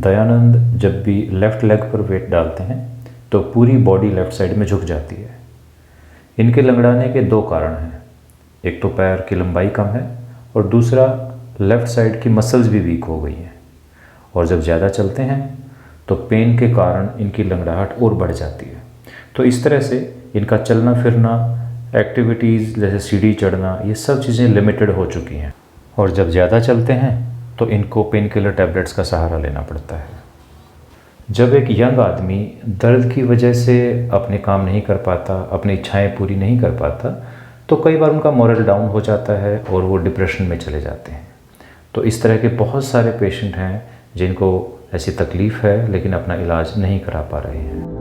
दयानंद जब भी left leg पर वेट डालते हैं तो पूरी बॉडी लेफ़्ट साइड में झुक जाती है। इनके लंगड़ाने के दो कारण हैं, एक तो पैर की लंबाई कम है और दूसरा लेफ़्ट साइड की मसल्स भी वीक हो गई हैं, और जब ज़्यादा चलते हैं तो पेन के कारण इनकी लंगड़ाहट और बढ़ जाती है। तो इस तरह से इनका चलना फिरना, एक्टिविटीज़ जैसे सीढ़ी चढ़ना, ये सब चीज़ें लिमिटेड हो चुकी हैं, और जब ज़्यादा चलते हैं तो इनको पेन किलर टैबलेट्स का सहारा लेना पड़ता है। जब एक यंग आदमी दर्द की वजह से अपने काम नहीं कर पाता, अपनी इच्छाएं पूरी नहीं कर पाता, तो कई बार उनका मोरल डाउन हो जाता है और वो डिप्रेशन में चले जाते हैं। तो इस तरह के बहुत सारे पेशेंट हैं जिनको ऐसी तकलीफ़ है लेकिन अपना इलाज नहीं करा पा रहे हैं।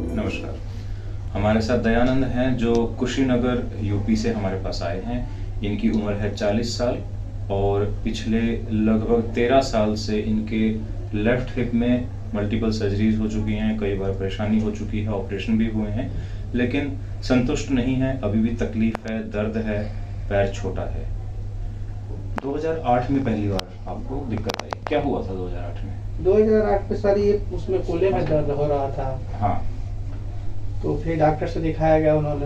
नमस्कार, हमारे साथ दयानंद हैं जो कुशीनगर यूपी से हमारे पास आए हैं। इनकी उम्र है 40 साल और पिछले लगभग 13 साल से इनके लेफ़्ट हिप में मल्टीपल सर्जरीज हो चुकी हैं, कई बार परेशानी हो चुकी है, ऑपरेशन भी हुए हैं, लेकिन संतुष्ट नहीं है, अभी भी तकलीफ़ है, दर्द है, पैर छोटा है। 2008 में पहली बार आपको दिक्कत आई, क्या हुआ था 2008 में? 2008 में सर ये उसमें कोले में दर्द हो रहा था। हाँ, तो फिर डॉक्टर से दिखाया गया, उन्होंने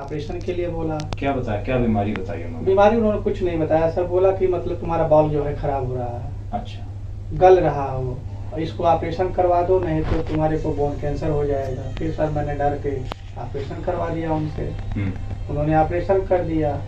ऑपरेशन के लिए बोला। क्या बताया, क्या बीमारी बताई उन्होंने? बीमारी उन्होंने कुछ नहीं बताया सर, बोला कि मतलब तुम्हारा बाल जो है खराब हो रहा है, अच्छा, गल रहा हो, इसको ऑपरेशन करवा दो, नहीं तो तुम्हारे को बोन कैंसर हो जाएगा। फिर सर मैंने डर के ऑपरेशन करवा दिया उनसे। उन्होंने ऑपरेशन कर दिया।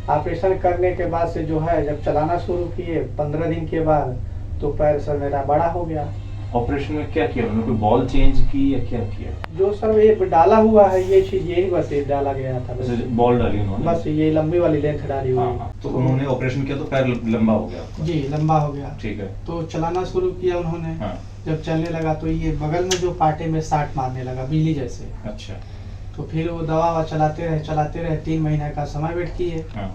ऑपरेशन करने के बाद से जो है जब चलाना शुरू किए 15 दिन के बाद, तो पैर सर मेरा बड़ा हो गया। ऑपरेशन में क्या किया उन्होंने? कोई बॉल चेंज की या क्या किया? जो सर ये डाला हुआ है ये चीज, यही बस ये डाला गया था, बस बॉल डाली उन्होंने, बस ये लंबी वाली लेंथ डाली हुई। हाँ, तो उन्होंने ऑपरेशन किया तो पैर लंबा हो गया आपका? जी, लंबा हो गया। ठीक है। तो चलाना शुरू किया उन्होंने। हाँ। जब चलने लगा तो ये बगल में जो पाटे में साट मारने लगा बिजली जैसे। अच्छा। तो फिर वो दवा चलाते रहे 3 महीने का समय वेट किए। हाँ।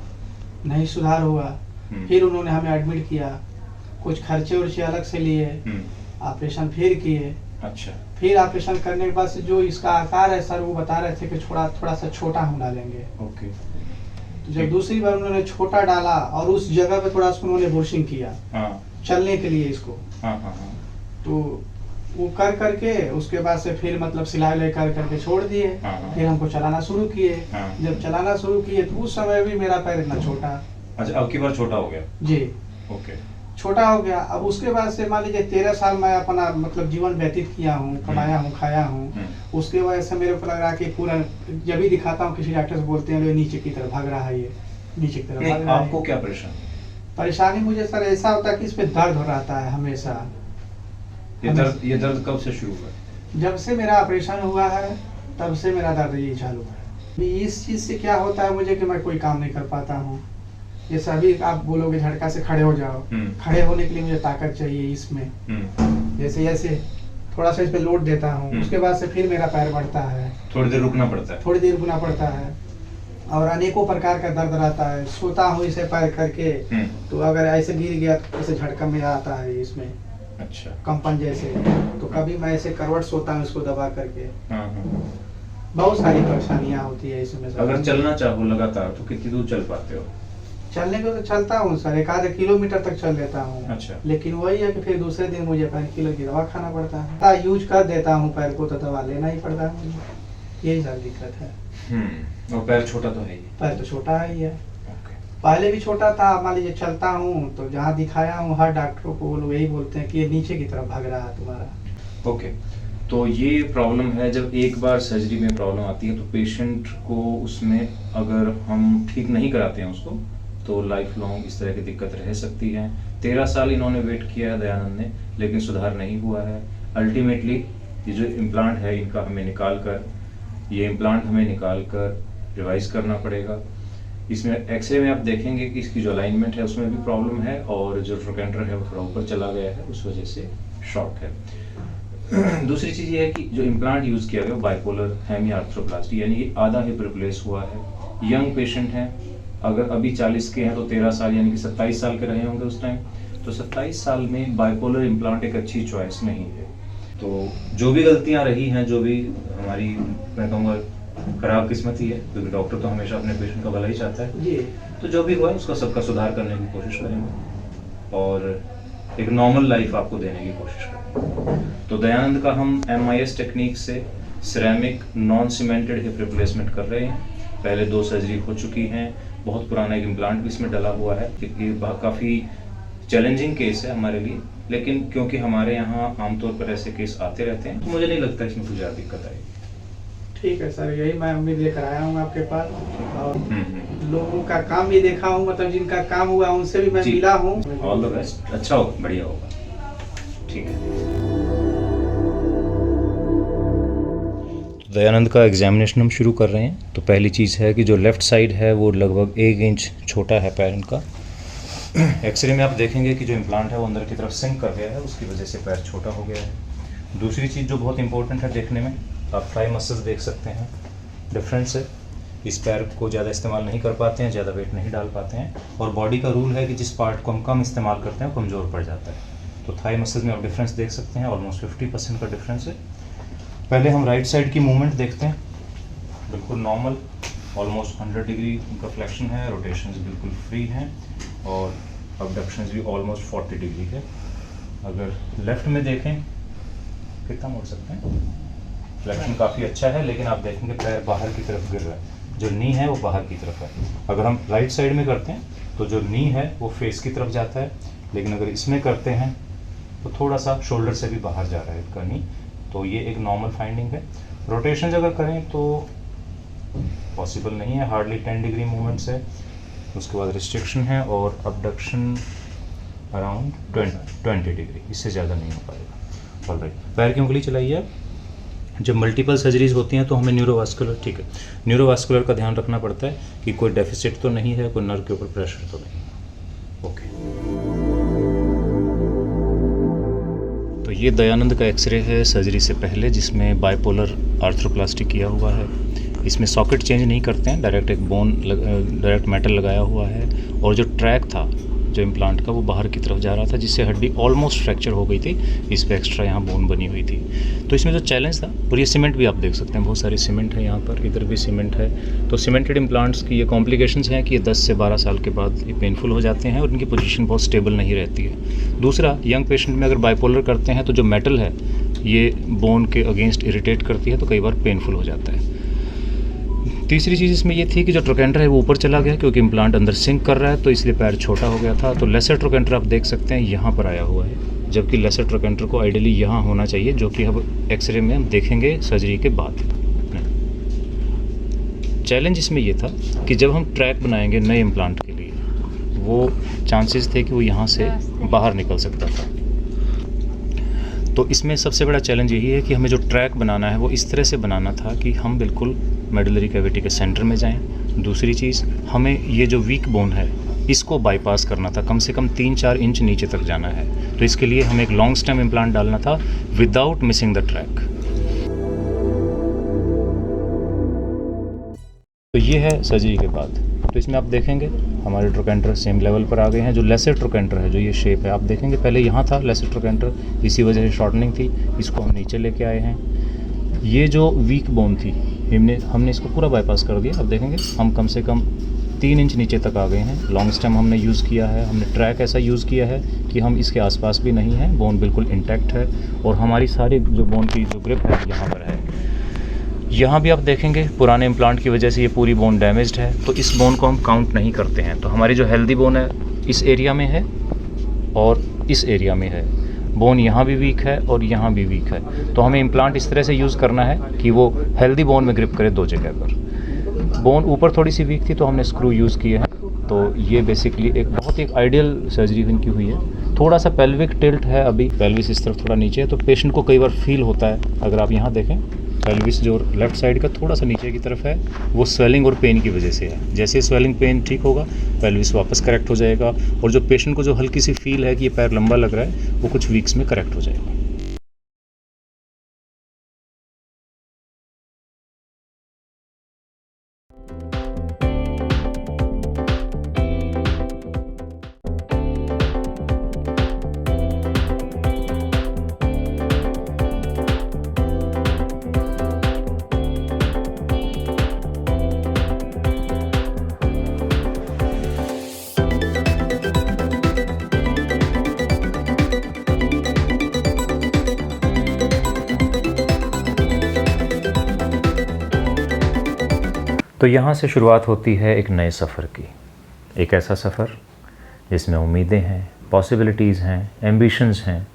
नहीं सुधार हुआ। फिर उन्होंने हमें एडमिट किया, कुछ खर्चे उर्चे अलग से लिए, ऑपरेशन फिर किए। अच्छा। फिर ऑपरेशन करने के बाद से जो इसका आकार है सर, वो बता रहे थे कि थोड़ा सा छोटा हम डालेंगे। ओके। तो जब दूसरी बार उन्होंने छोटा डाला और उस जगह पे थोड़ा सा उन्होंने बुशिंग किया, हाँ। चलने के लिए इसको। हाँ हाँ हाँ। तो वो कर करके उसके बाद से फिर मतलब सिलाई कर करके छोड़ दिए। हाँ। फिर हमको चलाना शुरू किए। हाँ। जब चलाना शुरू किए तो उस समय भी मेरा पैर इतना छोटा। अच्छा, अब की बार छोटा हो गया? जी, ओके, छोटा हो गया। अब उसके बाद से मान लीजिए 13 साल मैं अपना मतलब जीवन व्यतीत किया हूँ, कमाया हूँ, खाया हूँ। उसके वजह से मेरे को लग रहा है कि पूरा जब भी दिखाता हूँ किसी डॉक्टर से बोलते हैं नीचे की तरफ भाग रहा है, ये नीचे की तरफ भाग रहा है। आपको क्या परेशानी? परेशानी मुझे सर ऐसा होता है कि इस पे दर्द हो रहता है हमेशा। ये दर्द कब से शुरू हुआ? जब से मेरा ऑपरेशन हुआ है तब से मेरा दर्द ये चालू है। इस चीज से क्या होता है मुझे कि मैं कोई काम नहीं कर पाता हूँ। ये सभी आप बोलोगे झटका से खड़े हो जाओ, खड़े होने के लिए मुझे ताकत चाहिए इसमें। जैसे जैसे थोड़ा सा इस पे लोड देता हूँ, उसके बाद से फिर मेरा पैर बढ़ता है। थोड़ी देर रुकना पड़ता है? थोड़ी देर रुकना पड़ता है। और अनेकों प्रकार का दर्द रहता है। सोता हूँ इसे पैर करके, तो अगर ऐसे गिर गया तो ऐसे झटका में आता है इसमें। अच्छा। कंपन जैसे। तो कभी मैं ऐसे करवट सोता हूँ इसको दबा करके। हाँ। बहुत सारी परेशानियां होती है इसमें। अगर चलना चाहो लगातार तो कितनी दूर चल पाते हो? चलने को तो चलता हूँ सर, 1 किलोमीटर तक चल लेता हूँ। अच्छा। लेकिन वही है कि फिर दूसरे दिन मुझे पैर किलो की दवा खाना पड़ता है। यूज कर देता हूँ पैर को तो दवा लेना ही पड़ता है मुझे। यही सारी दिक्कत है। और पैर छोटा तो है ही? पैर तो छोटा है ही है। पहले भी छोटा था, मान लीजिए चलता हूँ तो जहाँ दिखाया हूँ हर डॉक्टरों को वो लोग यही बोलते हैं कि ये नीचे की तरफ भाग रहा है तुम्हारा। ओके, तो ये प्रॉब्लम है। जब एक बार सर्जरी में प्रॉब्लम आती है तो पेशेंट को उसमें अगर हम ठीक नहीं कराते हैं उसको तो लाइफ लॉन्ग इस तरह की दिक्कत रह सकती है। 13 साल इन्होंने वेट किया है दयानंद ने, लेकिन सुधार नहीं हुआ है। अल्टीमेटली ये जो इम्प्लांट है इनका हमें निकाल कर रिवाइज करना पड़ेगा। इसमें एक्सरे में आप देखेंगे कि इसकी जो अलाइनमेंट है उसमें भी प्रॉब्लम है और जो ट्रोकेंटर है वो थोड़ा ऊपर चला गया है, उस वजह से शॉर्ट है। दूसरी चीज़ ये है कि जो इम्प्लांट यूज़ किया गया बाइपोलर हेमी आर्थ्रोप्लास्टी, यानी कि आधा हिप रिप्लेस हुआ है। यंग पेशेंट हैं, अगर अभी 40 के हैं तो 13 साल यानी कि 27 साल के रहे होंगे उस टाइम, तो 27 साल में बाइपोलर इम्प्लांट एक अच्छी चॉइस नहीं है। तो जो भी गलतियां रही हैं, जो भी हमारी, मैं कहूँगा खराब किस्मत ही है, क्योंकि डॉक्टर तो हमेशा अपने पेशेंट का भला ही चाहता है जी। तो जो भी हुआ है उसका सबका सुधार करने की कोशिश करेंगे और एक नॉर्मल लाइफ आपको देने की कोशिश करेंगे। तो दयानंद का हम MIS टेक्निक से ceramic non cemented hip replacement कर रहे हैं। पहले 2 सर्जरी हो चुकी हैं, बहुत पुराना एक इम्प्लांट भी इसमें डला हुआ है। ये काफ़ी चैलेंजिंग केस है हमारे लिए, लेकिन क्योंकि हमारे यहाँ आमतौर पर ऐसे केस आते रहते हैं तो मुझे नहीं लगता इसमें कुछ ज़्यादा दिक्कत आएगी। ठीक है सर, यही मैं उम्मीद लेकर आया हूँ आपके पास, और लोगों का काम भी देखा हूँ, मतलब जिनका काम हुआ उनसे भी मैं मिला हूँ। ऑल द बेस्ट, अच्छा होगा, बढ़िया होगा, ठीक है। दयानंद का एग्जामिनेशन हम शुरू कर रहे हैं। तो पहली चीज़ है कि जो लेफ़्ट साइड है वो लगभग 1 इंच छोटा है पैर इनका। एक्सरे में आप देखेंगे कि जो इम्प्लांट है वो अंदर की तरफ सिंक कर गया है, उसकी वजह से पैर छोटा हो गया है। दूसरी चीज़ जो बहुत इंपॉर्टेंट है देखने में, आप थाई मसल्स देख सकते हैं, डिफरेंस है। इस पैर को ज़्यादा इस्तेमाल नहीं कर पाते हैं, ज़्यादा वेट नहीं डाल पाते हैं, और बॉडी का रूल है कि जिस पार्ट को हम कम इस्तेमाल करते हैं कमज़ोर पड़ जाता है। तो थाई मसल्स में आप डिफरेंस देख सकते हैं, ऑलमोस्ट 50% का डिफरेंस है। पहले हम राइट साइड की मूवमेंट देखते हैं, बिल्कुल नॉर्मल, ऑलमोस्ट 100 डिग्री उनका फ्लेक्शन है, रोटेशंस बिल्कुल फ्री हैं, और अबडक्शंस भी ऑलमोस्ट 40 डिग्री है। अगर लेफ़्ट में देखें कितना मोड़ सकते हैं, फ्लेक्शन काफ़ी अच्छा है, लेकिन आप देखेंगे पैर बाहर की तरफ गिर रहा है, जो नी है वो बाहर की तरफ है। अगर हम राइट साइड में करते हैं तो जो नी है वो फेस की तरफ जाता है, लेकिन अगर इसमें करते हैं तो थोड़ा सा शोल्डर से भी बाहर जा रहा है इसका नी। तो ये एक नॉर्मल फाइंडिंग है। रोटेशंस अगर करें तो पॉसिबल नहीं है, हार्डली 10 डिग्री मूवमेंट्स है। उसके बाद रिस्ट्रिक्शन है, और अबडक्शन अराउंड 20 डिग्री, इससे ज़्यादा नहीं हो पाएगा। ऑलराइट, पैर की उंगली चलाइए। जब मल्टीपल सर्जरीज होती हैं तो हमें न्यूरोवास्कुलर, ठीक है, न्यूरोवास्कुलर का ध्यान रखना पड़ता है कि कोई डेफिसिट तो नहीं है, कोई नर्व के ऊपर प्रेशर तो नहीं। ओके, तो ये दयानंद का एक्सरे है सर्जरी से पहले, जिसमें बाइपोलर आर्थ्रोप्लास्टी किया हुआ है। इसमें सॉकेट चेंज नहीं करते हैं, डायरेक्ट एक डायरेक्ट मेटल लगाया हुआ है, और जो ट्रैक था जो इम्प्लांट का वो बाहर की तरफ जा रहा था, जिससे हड्डी ऑलमोस्ट फ्रैक्चर हो गई थी। इस पे एक्स्ट्रा यहाँ बोन बनी हुई थी। तो इसमें जो चैलेंज था, और ये सीमेंट भी आप देख सकते हैं, बहुत सारी सीमेंट है यहाँ पर, इधर भी सीमेंट है। तो सीमेंटेड इम्प्लांट्स की ये कॉम्प्लिकेशंस हैं कि ये 10 से 12 साल के बाद ये पेनफुल हो जाते हैं, और इनकी पोजीशन बहुत स्टेबल नहीं रहती है। दूसरा, यंग पेशेंट में अगर बाइपोलर करते हैं तो जो मेटल है ये बोन के अगेंस्ट इरिटेट करती है, तो कई बार पेनफुल हो जाता है। तीसरी चीज़ इसमें ये थी कि जो ट्रोकेंटर है वो ऊपर चला गया, क्योंकि इम्प्लांट अंदर सिंक कर रहा है, तो इसलिए पैर छोटा हो गया था। तो लेसर ट्रोकेंटर आप देख सकते हैं यहाँ पर आया हुआ है, जबकि लेसर ट्रोकेंटर को आइडियली यहाँ होना चाहिए, जो कि अब एक्सरे में हम देखेंगे सर्जरी के बाद। चैलेंज इसमें ये था कि जब हम ट्रैक बनाएंगे नए इम्प्लांट के लिए, वो चांसेस थे कि वो यहाँ से बाहर निकल सकता था। तो इसमें सबसे बड़ा चैलेंज यही है कि हमें जो ट्रैक बनाना है वो इस तरह से बनाना था कि हम बिल्कुल मेडुलरी कैविटी के सेंटर में जाएं। दूसरी चीज़, हमें ये जो वीक बोन है इसको बाईपास करना था, कम से कम 3-4 इंच नीचे तक जाना है। तो इसके लिए हमें एक लॉन्ग स्टेम इम्प्लांट डालना था विदाउट मिसिंग द ट्रैक। तो ये है सर्जरी के बाद। तो इसमें आप देखेंगे हमारे ट्रोकेंटर सेम लेवल पर आ गए हैं। जो लेसर ट्रोकेंटर है, जो ये शेप है, आप देखेंगे पहले यहाँ था लेसर ट्रोकेंटर, इसी वजह से शॉर्टनिंग थी, इसको हम नीचे लेके आए हैं। ये जो वीक बोन थी हमने इसको पूरा बाईपास कर दिया। अब देखेंगे हम कम से कम 3 इंच नीचे तक आ गए हैं। लॉन्ग स्टेम हमने यूज़ किया है, हमने ट्रैक ऐसा यूज़ किया है कि हम इसके आसपास भी नहीं हैं, बोन बिल्कुल इंटैक्ट है, और हमारी सारी जो बोन की जो ग्रिप है यहाँ पर है। यहाँ भी आप देखेंगे पुराने इम्प्लांट की वजह से ये पूरी बोन डैमेज्ड है, तो इस बोन को हम काउंट नहीं करते हैं। तो हमारी जो हेल्दी बोन है इस एरिया में है और इस एरिया में है। बोन यहाँ भी वीक है और यहाँ भी वीक है, तो हमें इम्प्लांट इस तरह से यूज़ करना है कि वो हेल्दी बोन में ग्रिप करे 2 जगह पर। बोन ऊपर थोड़ी सी वीक थी तो हमने स्क्रू यूज़ किए हैं। तो ये बेसिकली एक बहुत ही आइडियल सर्जरी इनकी हुई है। थोड़ा सा पेल्विक टिल्ट है, अभी पेल्विस इस तरफ थोड़ा नीचे है, तो पेशेंट को कई बार फील होता है। अगर आप यहाँ देखें, पेल्विस जो लेफ्ट साइड का थोड़ा सा नीचे की तरफ है, वो स्वेलिंग और पेन की वजह से है। जैसे स्वेलिंग पेन ठीक होगा, पेल्विस वापस करेक्ट हो जाएगा, और जो पेशेंट को जो हल्की सी फील है कि ये पैर लंबा लग रहा है, वो कुछ वीक्स में करेक्ट हो जाएगा। तो यहाँ से शुरुआत होती है एक नए सफ़र की, एक ऐसा सफ़र जिसमें उम्मीदें हैं, पॉसिबिलिटीज़ हैं, एम्बिशंस हैं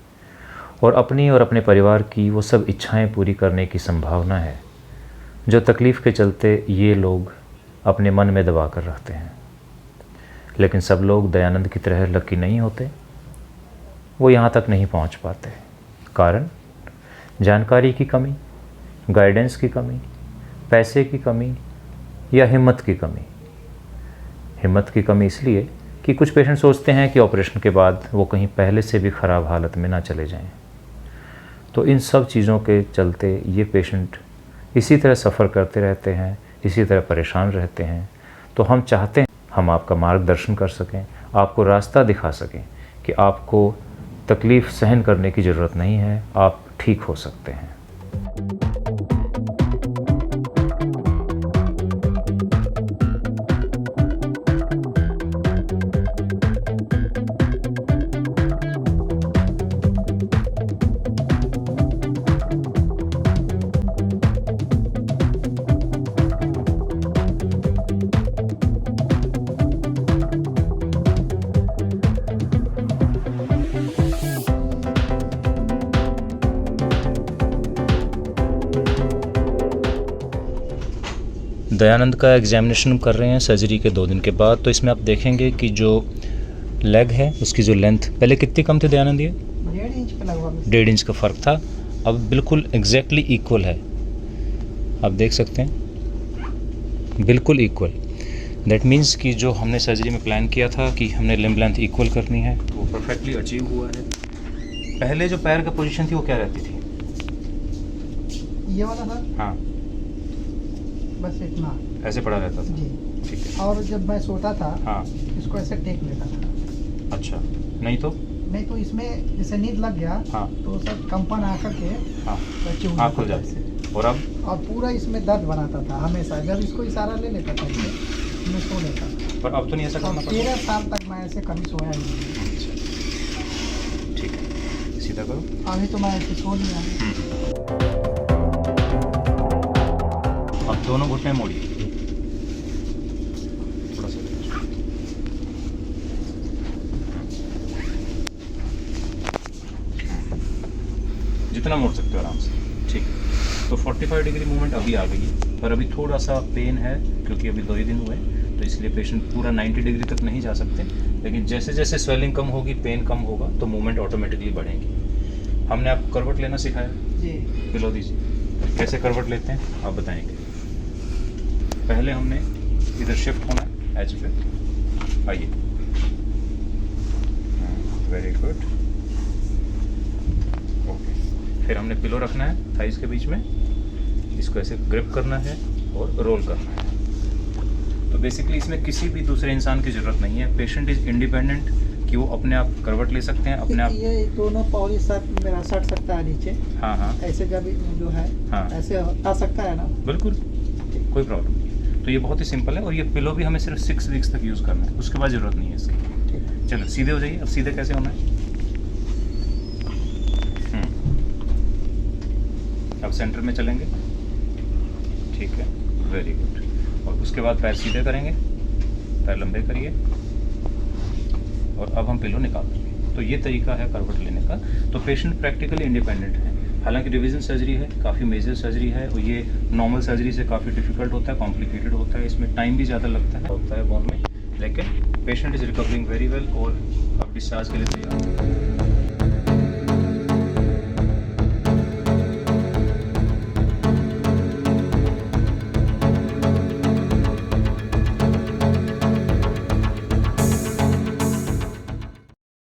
और अपने परिवार की वो सब इच्छाएं पूरी करने की संभावना है जो तकलीफ़ के चलते ये लोग अपने मन में दबा कर रखते हैं। लेकिन सब लोग दयानंद की तरह लकी नहीं होते, वो यहाँ तक नहीं पहुँच पाते। कारण जानकारी की कमी, गाइडेंस की कमी, पैसे की कमी या हिम्मत की कमी। हिम्मत की कमी इसलिए कि कुछ पेशेंट सोचते हैं कि ऑपरेशन के बाद वो कहीं पहले से भी ख़राब हालत में ना चले जाएं। तो इन सब चीज़ों के चलते ये पेशेंट इसी तरह सफ़र करते रहते हैं, इसी तरह परेशान रहते हैं। तो हम चाहते हैं हम आपका मार्गदर्शन कर सकें, आपको रास्ता दिखा सकें कि आपको तकलीफ़ सहन करने की ज़रूरत नहीं है, आप ठीक हो सकते हैं। दयानंद का एग्जामिनेशन कर रहे हैं सर्जरी के 2 दिन के बाद। तो इसमें आप देखेंगे कि जो लेग है उसकी जो लेंथ पहले कितनी कम थी दयानंद, ये 1.5 इंच का लगभग 1.5 इंच का फ़र्क था, अब बिल्कुल एग्जैक्टली इक्वल है। आप देख सकते हैं बिल्कुल इक्वल। दैट मीन्स कि जो हमने सर्जरी में प्लान किया था कि हमने लिम्ब लेंथ इक्वल करनी है वो परफेक्टली अचीव हुआ है। पहले जो पैर का पोजीशन थी वो क्या रहती थी? ये वाला सर, हाँ, बस इतना ऐसे पड़ा रहता था। जी। ठीक है। और जब मैं सोता था हाँ, इसको ऐसे टेक लेता था। अच्छा, नहीं तो नहीं तो इसमें जैसे नींद लग गया हाँ तो सब कंपन आकर के हाँ बच्चे हो आँख खुल जाता जाती था है। और अब और पूरा इसमें दर्द बनाता था हमेशा। जब इसको इशारा ले लेता था इसे, मैं सो लेता था। पर अब तो नहीं ऐसा और करना पड़ता। 13 साल तक मैं ऐसे कभी सोया ही नहीं। अच्छा, ठीक है, सीधा करो। अभी तो मैं ऐसे सो लिया। अब दोनों घुटने मोड़िए थोड़ा सा। जितना मोड़ सकते हो आराम से। ठीक है, तो 45 डिग्री मूवमेंट अभी आ गई है, पर अभी थोड़ा सा पेन है क्योंकि अभी 2 ही दिन हुए, तो इसलिए पेशेंट पूरा 90 डिग्री तक नहीं जा सकते। लेकिन जैसे जैसे स्वेलिंग कम होगी, पेन कम होगा, तो मूवमेंट ऑटोमेटिकली बढ़ेगी। हमने आपको करवट लेना सिखाया जी। पिलो दीजिए। कैसे करवट लेते हैं आप बताएंगे। पहले हमने इधर शिफ्ट होना है एज पे, आइए, वेरी गुड, ओके। फिर हमने पिलो रखना है थाइस के बीच में, इसको ऐसे ग्रिप करना है और रोल करना है। तो बेसिकली इसमें किसी भी दूसरे इंसान की ज़रूरत नहीं है। पेशेंट इज़ इंडिपेंडेंट कि वो अपने आप करवट ले सकते हैं, अपने आप। ये दोनों पौड़ी सट मेरा सट सकता है नीचे। हाँ हाँ, ऐसे जब जो है हाँ, ऐसे आ सकता है ना? बिल्कुल, कोई प्रॉब्लम नहीं है। तो ये बहुत ही सिंपल है और ये पिलो भी हमें सिर्फ 6 वीक्स तक यूज़ करना है, उसके बाद ज़रूरत नहीं है इसकी। चलो सीधे हो जाइए। अब सीधे कैसे होना है? अब सेंटर में चलेंगे, ठीक है, वेरी गुड। और उसके बाद पैर सीधे करेंगे, पैर लंबे करिए और अब हम पिलो निकाल देंगे। तो ये तरीका है करवट लेने का। तो पेशेंट प्रैक्टिकली इंडिपेंडेंट है। हालांकि रिवीजन सर्जरी है, काफ़ी मेजर सर्जरी है और ये नॉर्मल सर्जरी से काफ़ी डिफिकल्ट होता है, कॉम्प्लिकेटेड होता है, इसमें टाइम भी ज़्यादा लगता है बोन में। लेकिन patient is recovering very well और अब डिस्चार्ज के लिए तैयार है।